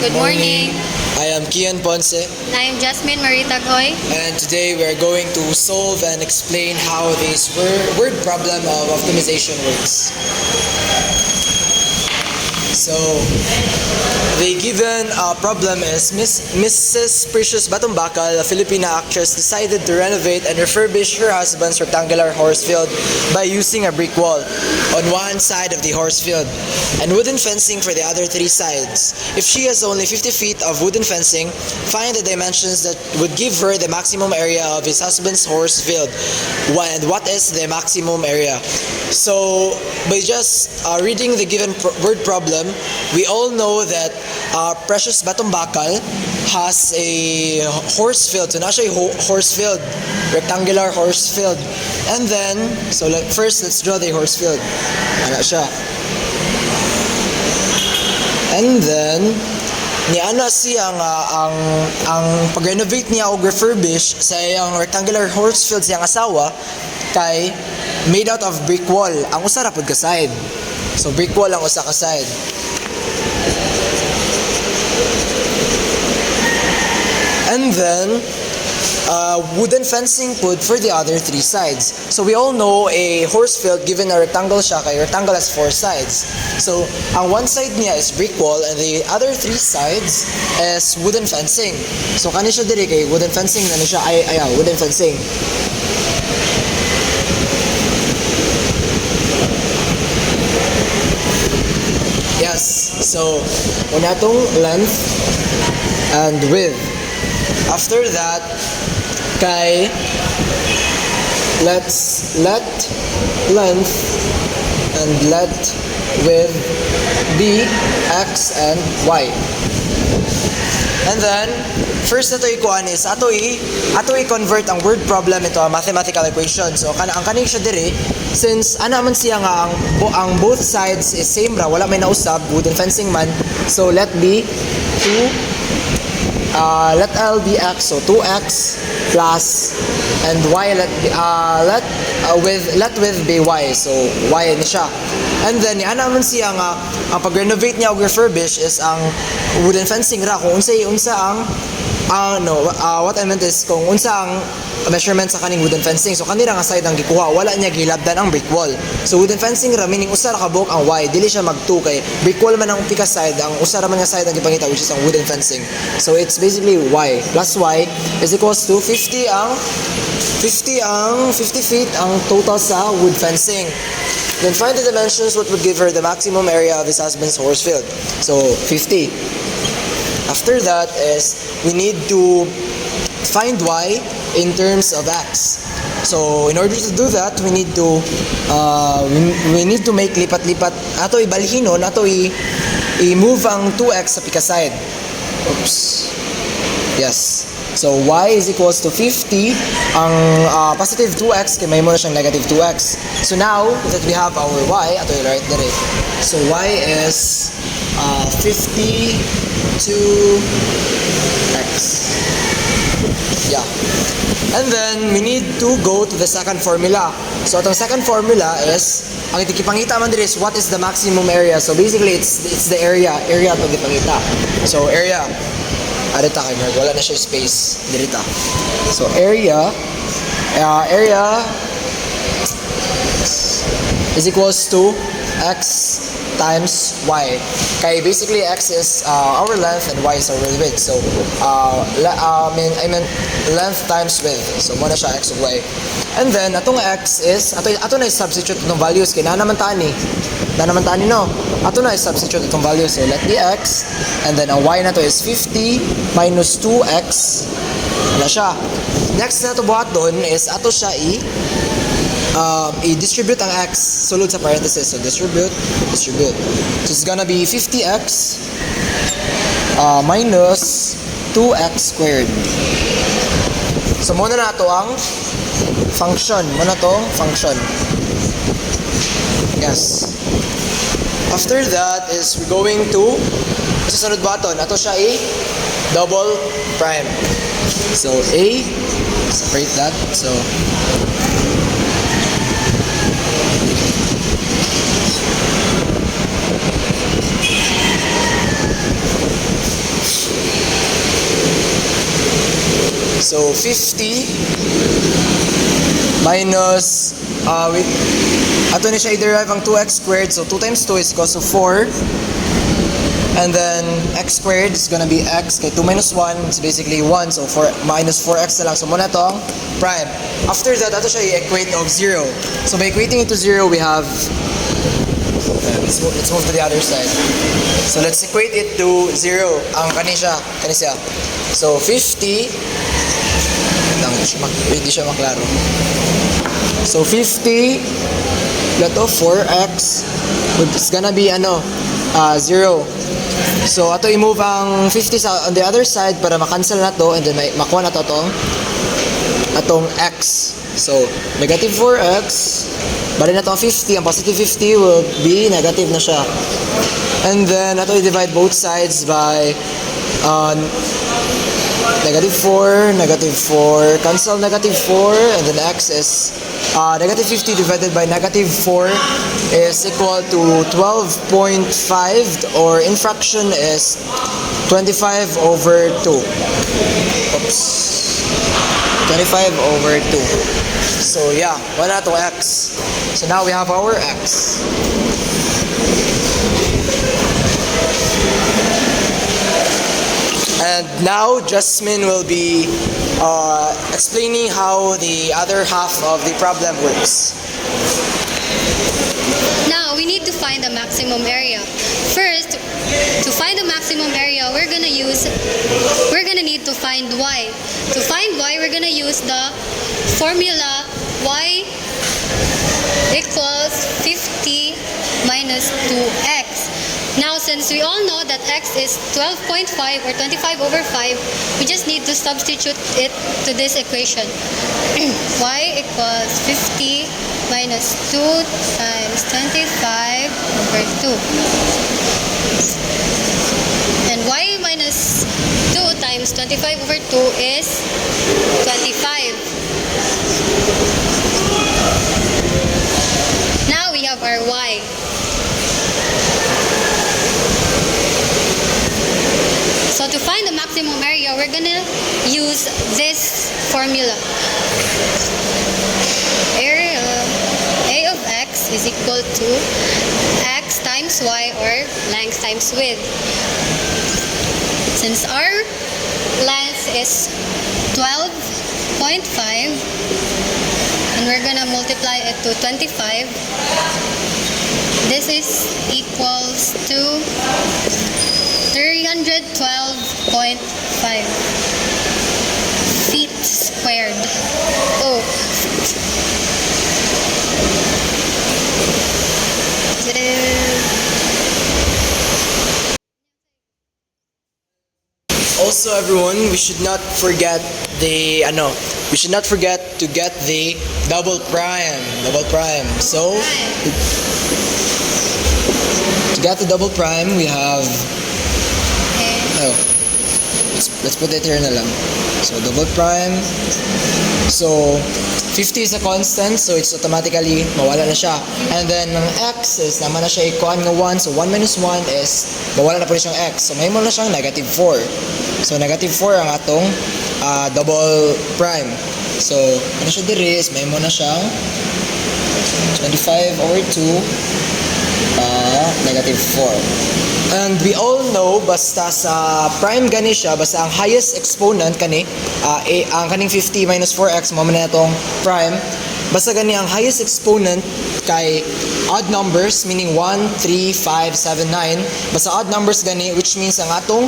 Good morning. I am Kian Ponce, I am Jasmine Marita Goy. and today we are going to solve and explain how this word problem of optimization works. So, the given problem is Mrs. Precious Batumbakal, a Filipina actress, decided to renovate and refurbish her husband's rectangular horse field by using a brick wall on one side of the horse field and wooden fencing for the other three sides. If she has only 50 feet of wooden fencing, find the dimensions that would give her the maximum area of his husband's horse field. And what is the maximum area? So, by just reading the given word problem, we all know that Precious Batumbakal has a horse field. So, nasa horse field, rectangular horse field. And then, so first, let's draw the horse field. Ano siya? And then, ni ana siya ang pag-renovate niya o refurbish sa iyang rectangular horse field sa iyang asawa kay made out of brick wall. Ang usa ra pud ka side. So brick wall ang usa ka side. And then wooden fencing put for the other three sides. So we all know a horse field given a rectangle siya kay rectangle has four sides. So ang one side niya is brick wall and the other three sides is wooden fencing. So kani siya diri kay wooden fencing kani siya wooden fencing. Yes. So una tong length and width. After that, kay let's let length and let width be x and y. And then first na to ikuan is ato i-convert ang word problem into a mathematical equation. So ang kaning siya diri, since ana man siya nga ang both sides is same ra, wala may nausab, wooden fencing man. So let L be x, so 2x plus and y let width be y, so y ni siya. And then ni ana man siya nga ang pag-renovate niya o refurbish is ang wooden fencing ra kung unsa ang what I meant is kung unsa ang measurement sa kaning wooden fencing. So kanira nga side ang gikuha, wala niya gilabdan ang brick wall. So wooden fencing ra meaning usa ra ka buok ang y, dili siya mag 2 kay brick wall man ang pika side, ang usa ra man nga side ang gipangita which is ang wooden fencing. So it's basically y plus y is equals to 50 feet ang total sa wood fencing. Then find the dimensions what would give her the maximum area of his husband's horse field. So 50. After that is we need to find y in terms of x. So in order to do that, we need to make lipat-lipat ato ibalhinon ato i-move ang 2x sa pika side. Oops. Yes. So y is equals to 50 ang positive 2x kay may mo na siyang negative 2x. So now that we have our y, ato i-write dire. So y is 50 to x. Yeah. And then we need to go to the second formula. So atong second formula is ang itikipangita man dire is what is the maximum area. So basically it's the area to gipangita. So area adita kay wala na siya space dirita. So area is equals to x times y. Kay basically x is our length and y is our width. So I mean length times width. So mo na siya x of y. And then atong x is ato na substitute itong values kay na naman tani no. Ato na substitute itong values. So let the x and then ang y na to is 50 minus 2x. Wala siya. Next na to buhat doon is ato siya i-distribute ang x sulod sa parenthesis. So distribute. So it's gonna be 50x minus 2x squared. So muna na to ang function. Yes. After that is we're going to susunod button. Ato siya double prime. So A, separate that. So So 50 minus, wait, ato na siya i-derive ang 2x squared. So 2 times 2 is equals to 4. And then x squared is gonna be x. Kay 2 minus 1 is basically 1. So 4 minus 4x na lang. So muna itong prime. After that, ato siya i-equate of 0. So by equating it to 0, we have, let's move to the other side. So let's equate it to 0. Ang kani siya. So 50, hindi siya maklaro. So 50, lato 4x, it's gonna be 0. So ato i-move ang 50 sa on the other side para makancel na to, and then makuha na to atong x. So negative 4x, bali na to ang 50, ang positive 50 will be negative na siya. And then ato i-divide both sides by negative 4, cancel negative 4, and then x is negative 50 divided by negative 4 is equal to 12.5, or in fraction is 25 over 2. Oops. 25 over 2. So yeah, wala to x. So now we have our x. And now Jasmine will be explaining how the other half of the problem works. Now, we need to find the maximum area. First, to find the maximum area, we're gonna need to find y. To find y, we're gonna use the formula y equals 50 minus 2x. Now, since we all know that x is 12.5 or 25 over 5, we just need to substitute it to this equation. Y equals 50 minus 2 times 25 over 2. And y minus 2 times 25 over 2 is 25. Now we have our y. So to find the maximum area, we're gonna use this formula. Area A of x is equal to x times y, or length times width. Since our length is 12.5, and we're gonna multiply it to 25, this is equals to 312.5 feet squared. Oh. Also, everyone, we should not forget to get the double prime. So to get the double prime, we have let's put it here na lang. So double prime. So 50 is a constant, so it's automatically mawala na siya. And then ang x is naman na siya ikuan nga 1, so 1 minus 1 is mawala na po siyang x. So may mo na siyang negative 4. So negative 4 ang atong double prime. So ano siya diri is may mo na siyang 25 over 2 negative 4. And we all know, basta sa prime gani siya, basta ang highest exponent kani, ang kaning 50 minus 4x, mo na itong prime, basta gani ang highest exponent kay odd numbers, meaning 1, 3, 5, 7, 9, basta odd numbers gani, which means ang atong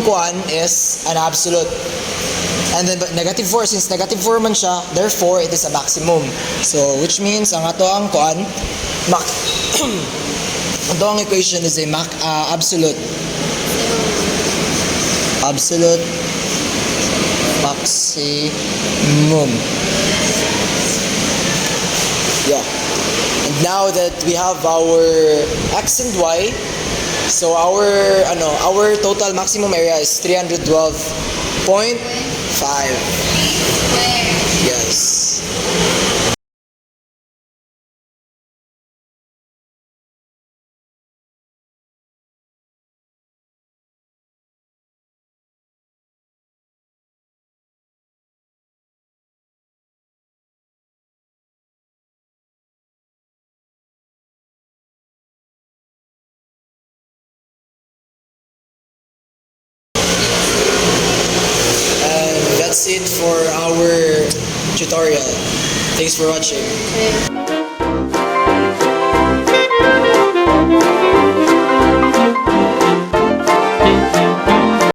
kuan is an absolute. And then negative 4, since negative 4 man siya, therefore it is a maximum. So which means ang ato ang kuan ito ang equation is a absolute maximum. Yeah. And now that we have our x and y, so our total maximum area is 312.5. Yes. that's it for our tutorial. Thanks for watching. Okay.